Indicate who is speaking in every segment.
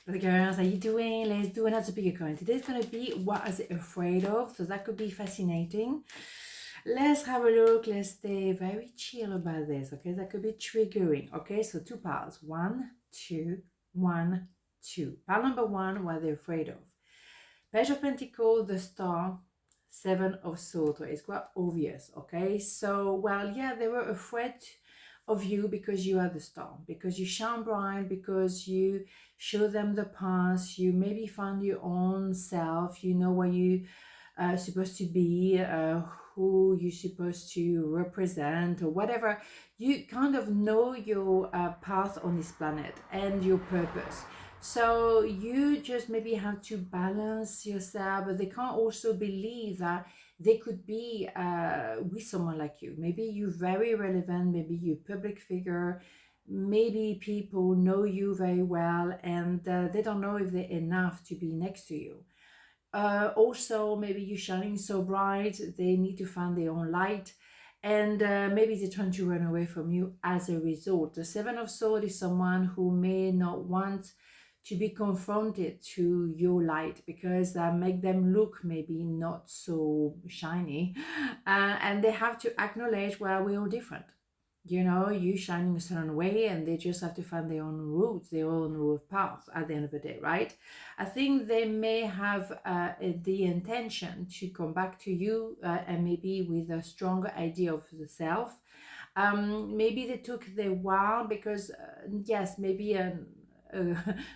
Speaker 1: The girls, how you doing? Let's do another bigger coin. Today's going to be what is it afraid of? So that could be fascinating. Let's have a look. Let's stay very chill about this. Okay, that could be triggering. Okay, so two piles. 1, 2, 1, 2. Pile number 1, what they're afraid of. Page of Pentacles, the Star, 7 of Swords. It's quite obvious. Okay, so well, yeah, they were afraid of you because you are the star, because you shine bright, because you show them the path, you maybe find your own self, you know where you are supposed to be, who you're supposed to represent or whatever. You kind of know your path on this planet and your purpose. So you just maybe have to balance yourself, but they can't also believe that they could be with someone like you. Maybe you're very relevant, maybe you're a public figure, maybe people know you very well and they don't know if they're enough to be next to you. Also, maybe you're shining so bright, they need to find their own light, and maybe they're trying to run away from you as a result. The Seven of Swords is someone who may not want to be confronted to your light because that make them look maybe not so shiny, and they have to acknowledge, well, we're all different. You know, you shining a certain way and they just have to find their own routes, their own route path at the end of the day, right? I think they may have the intention to come back to you and maybe with a stronger idea of the self. Maybe they took their while because yes, maybe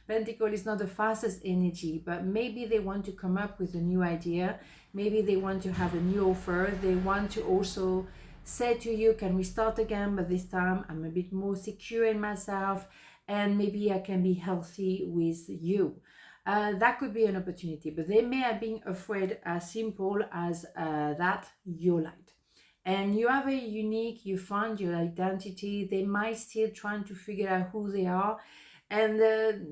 Speaker 1: Pentacle is not the fastest energy, but maybe they want to come up with a new idea. Maybe they want to have a new offer. They want to also say to you, can we start again, but this time I'm a bit more secure in myself and maybe I can be healthy with you. That could be an opportunity, but they may have been afraid as simple as that, your light. And you are very unique, you find your identity. They might still trying to figure out who they are, and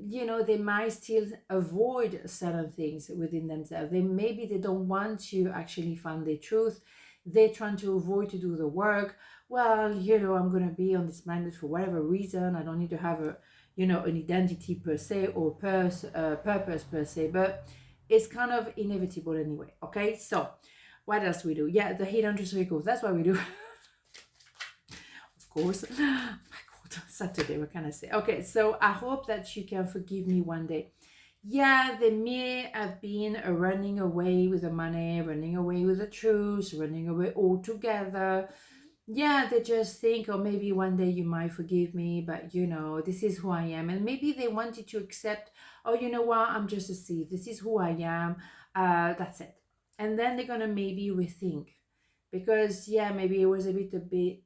Speaker 1: you know, they might still avoid certain things within themselves. Maybe they don't want to actually find their truth. They're trying to avoid to do the work. Well, you know, I'm going to be on this planet for whatever reason. I don't need to have a, you know, an identity per se or purpose per se, but it's kind of inevitable anyway. Okay, so what else we do? Yeah, the hidden circles. That's what we do. Of course. My God, Saturday, what can I say? Okay, so I hope that you can forgive me one day. Yeah, they may have been running away with the money, running away with the truth, running away altogether. Yeah, they just think, or maybe one day you might forgive me, but you know, this is who I am. And maybe they wanted to accept, oh, you know what, I'm just a thief. This is who I am. That's it. And then they're gonna maybe rethink. Because yeah, maybe it was a bit,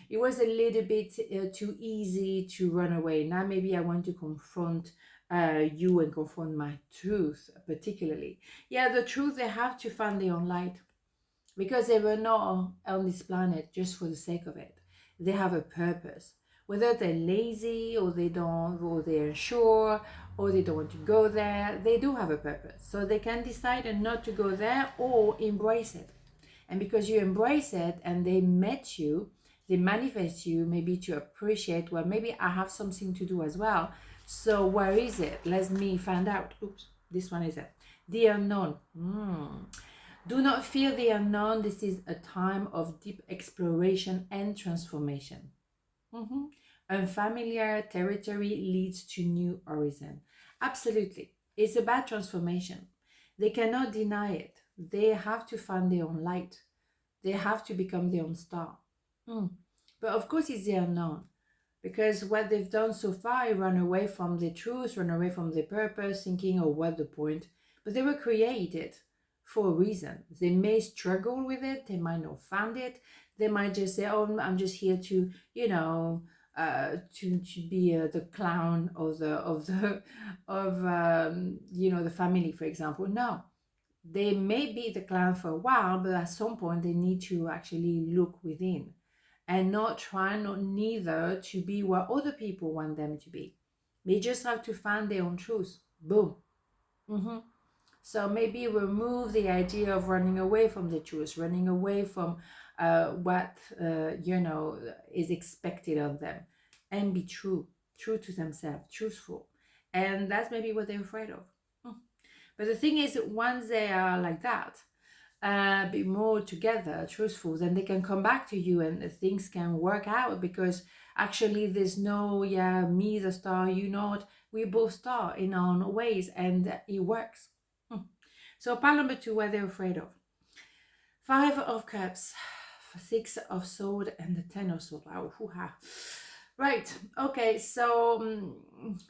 Speaker 1: it was a little bit too easy to run away. Now maybe I want to confront you and confront my truth, particularly. Yeah, the truth, they have to find their own light because they were not on this planet just for the sake of it. They have a purpose. Whether they're lazy or they don't, or they're unsure, or they don't want to go there, they do have a purpose. So they can decide not to go there or embrace it. And because you embrace it and they met you, they manifest you maybe to appreciate, well, maybe I have something to do as well. So where is it? Let me find out. Oops, this one is it. The unknown. Do not fear the unknown. This is a time of deep exploration and transformation. Unfamiliar territory leads to new horizon. Absolutely. It's about transformation. They cannot deny it. They have to find their own light. They have to become their own star. But of course it's the unknown. Because what they've done so far is run away from the truth, run away from the purpose, thinking, oh, what the point? But they were created for a reason. They may struggle with it. They might not find it. They might just say, oh, I'm just here to, you know, to be the clown of you know, the family, for example. No, they may be the clown for a while, but at some point they need to actually look within and not try, not neither to be what other people want them to be. They just have to find their own truth. Boom. So maybe remove the idea of running away from the truth, running away from what you know, is expected of them, and be true to themselves, truthful. And that's maybe what they're afraid of. But the thing is, once they are like that, be more together, truthful, then they can come back to you and things can work out, because actually there's no, yeah, me the star, you not, we both star in our own ways, and it works. So pile number 2, what they're afraid of. 5 of Cups, 6 of Swords, and the 10 of Swords. Wow, hoo-ha. Right, okay, so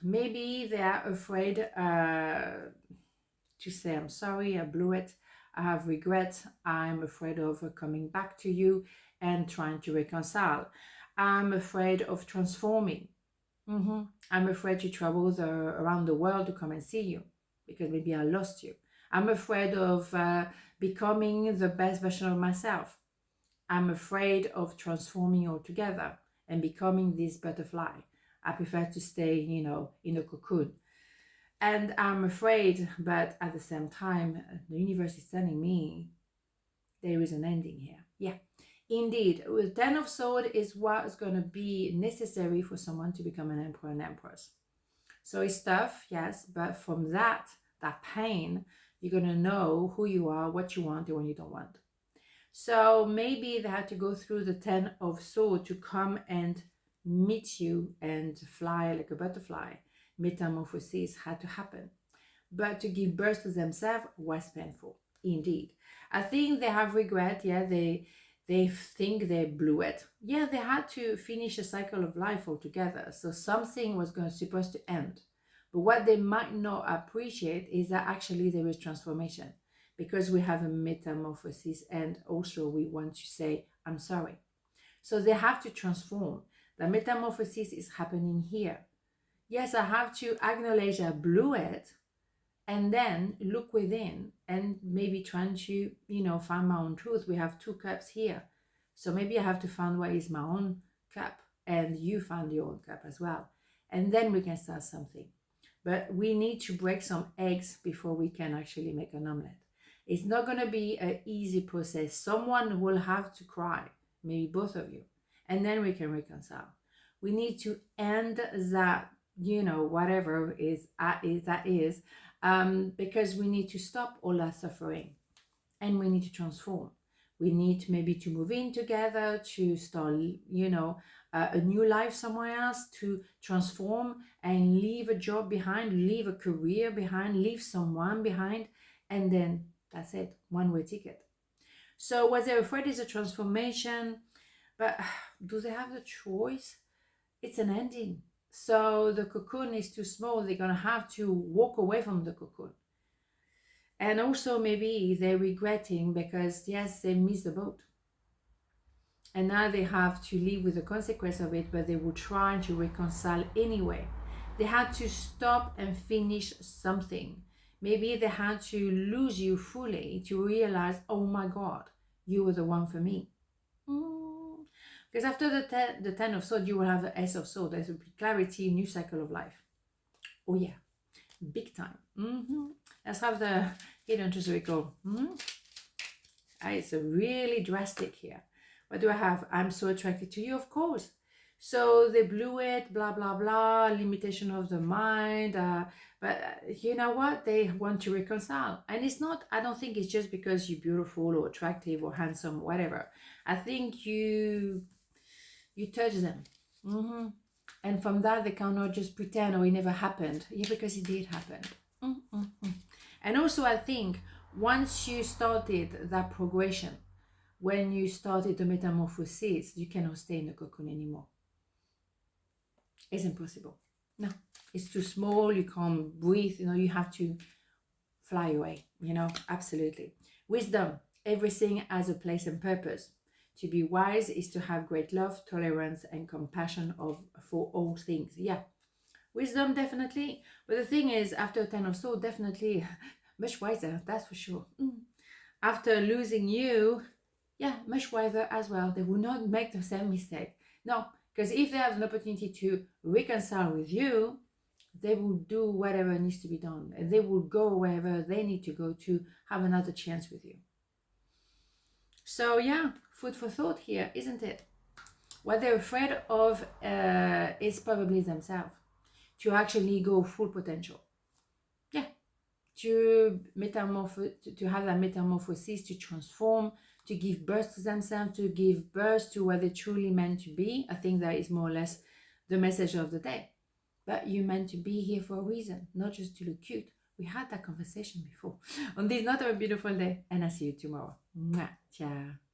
Speaker 1: maybe they are afraid to say, I'm sorry, I blew it, I have regret, I'm afraid of coming back to you and trying to reconcile. I'm afraid of transforming. I'm afraid to travel around the world to come and see you, because maybe I lost you. I'm afraid of becoming the best version of myself. I'm afraid of transforming altogether and becoming this butterfly. I prefer to stay, in a cocoon. And I'm afraid, but at the same time, the universe is telling me there is an ending here. Yeah, indeed. The 10 of Swords is what is going to be necessary for someone to become an emperor and empress. So it's tough, yes, but from that pain, you're going to know who you are, what you want, and what you don't want. So maybe they had to go through the 10 of Swords to come and meet you and fly like a butterfly. Metamorphosis had to happen. But to give birth to themselves was painful, indeed. I think they have regret. Yeah, they think they blew it. Yeah, they had to finish a cycle of life altogether. So something was supposed to end. But what they might not appreciate is that actually there is transformation, because we have a metamorphosis, and also we want to say, I'm sorry. So they have to transform. The metamorphosis is happening here. Yes, I have to acknowledge I blew it, and then look within and maybe trying to, find my own truth. We have 2 cups here. So maybe I have to find what is my own cup, and you find your own cup as well. And then we can start something. But we need to break some eggs before we can actually make an omelette. It's not going to be an easy process. Someone will have to cry, maybe both of you, and then we can reconcile. We need to end that, whatever that is, because we need to stop all that suffering, and we need to transform. We need maybe to move in together, to start, a new life somewhere else, to transform and leave a job behind, leave a career behind, leave someone behind, and then that's it, one-way ticket. So what they're afraid is a transformation, but do they have the choice? It's an ending. So the cocoon is too small. They're going to have to walk away from the cocoon. And also maybe they're regretting because, yes, they missed the boat. And now they have to live with the consequence of it, but they will try to reconcile anyway. They had to stop and finish something. Maybe they had to lose you fully to realize, oh my God, you were the one for me. Because after the 10 of Swords, you will have the Ace of Swords. There will be clarity, new cycle of life. Oh yeah, big time. Let's have the hidden circle. It's a really drastic here. What do I have? I'm so attracted to you, of course. So they blew it, blah, blah, blah, limitation of the mind. But you know what? They want to reconcile. And it's not, I don't think it's just because you're beautiful or attractive or handsome, whatever. I think you touch them. And from that, they cannot just pretend, oh, it never happened. Yeah, because it did happen. And also, I think once you started that progression, when you started the metamorphosis, you cannot stay in the cocoon anymore. It's impossible. No, it's too small. You can't breathe. You have to fly away. Absolutely. Wisdom. Everything has a place and purpose. To be wise is to have great love, tolerance, and compassion for all things. Yeah. Wisdom, definitely. But the thing is, after 10 of Swords, definitely much wiser. That's for sure. After losing you, yeah, much wiser as well. They will not make the same mistake. No, because if they have an opportunity to reconcile with you, they will do whatever needs to be done. And they will go wherever they need to go to have another chance with you. So yeah, food for thought here, isn't it? What they're afraid of is probably themselves. to actually go full potential. Yeah, to have that metamorphosis, to transform, to give birth to themselves, to give birth to what they truly meant to be. I think that is more or less the message of the day. But you're meant to be here for a reason, not just to look cute. We had that conversation before. On this note, have a beautiful day, and I'll see you tomorrow. Mwah. Ciao.